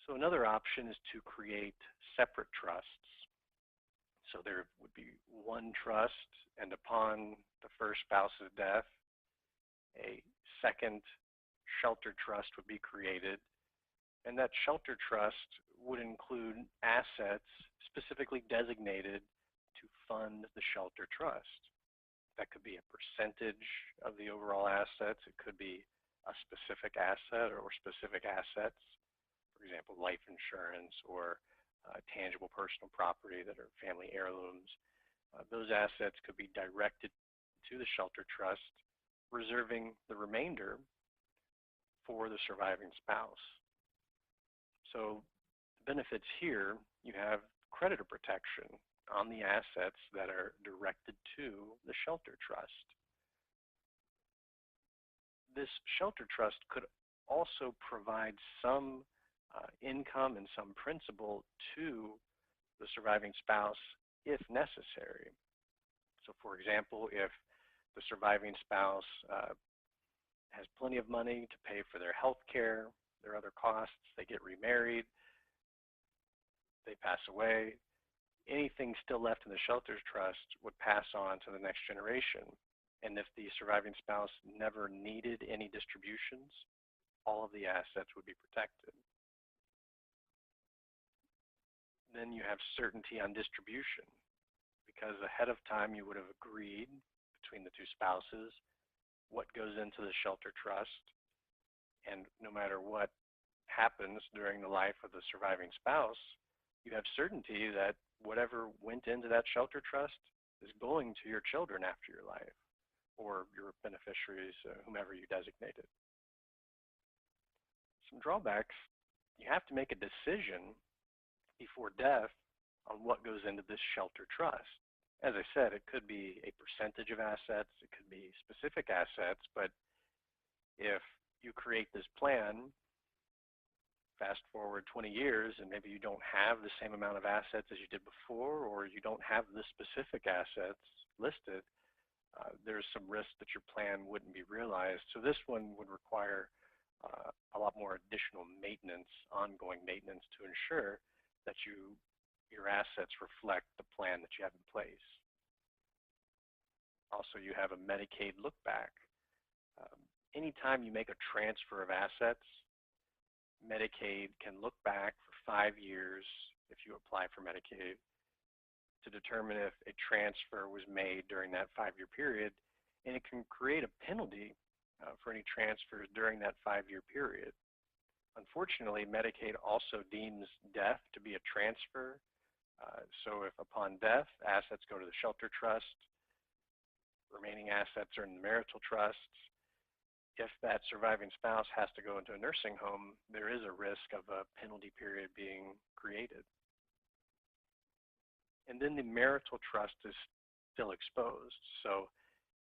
So another option is to create separate trusts. So there would be one trust, and upon the first spouse's death, a second shelter trust would be created, and that shelter trust would include assets specifically designated to fund the shelter trust. That could be a percentage of the overall assets. It could be a specific asset or specific assets, for example, life insurance or tangible personal property that are family heirlooms. Those assets could be directed to the shelter trust, reserving the remainder for the surviving spouse. So the benefits here, you have creditor protection on the assets that are directed to the shelter trust. This shelter trust could also provide some income and some principal to the surviving spouse if necessary. So for example, if the surviving spouse has plenty of money to pay for their health care, their other costs, they get remarried, they pass away, anything still left in the shelter trust would pass on to the next generation. And if the surviving spouse never needed any distributions, all of the assets would be protected. Then you have certainty on distribution, because ahead of time you would have agreed between the two spouses what goes into the shelter trust, and no matter what happens during the life of the surviving spouse, you have certainty that whatever went into that shelter trust is going to your children after your life, or your beneficiaries, whomever you designated. Some drawbacks: you have to make a decision before death on what goes into this shelter trust. As I said, it could be a percentage of assets, it could be specific assets, but if you create this plan, fast forward 20 years and maybe you don't have the same amount of assets as you did before, or you don't have the specific assets listed, there's some risk that your plan wouldn't be realized. So this one would require a lot more additional maintenance, ongoing maintenance, to ensure that your assets reflect the plan that you have in place. Also, you have a Medicaid look back. Anytime you make a transfer of assets, Medicaid can look back for 5 years if you apply for Medicaid to determine if a transfer was made during that 5-year period, and it can create a penalty for any transfers during that 5-year period. Unfortunately, Medicaid also deems death to be a transfer. So if upon death, assets go to the shelter trust, remaining assets are in the marital trusts. If that surviving spouse has to go into a nursing home, there is a risk of a penalty period being created. And then the marital trust is still exposed. So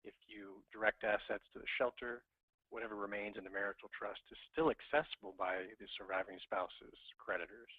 if you direct assets to the shelter, whatever remains in the marital trust is still accessible by the surviving spouse's creditors.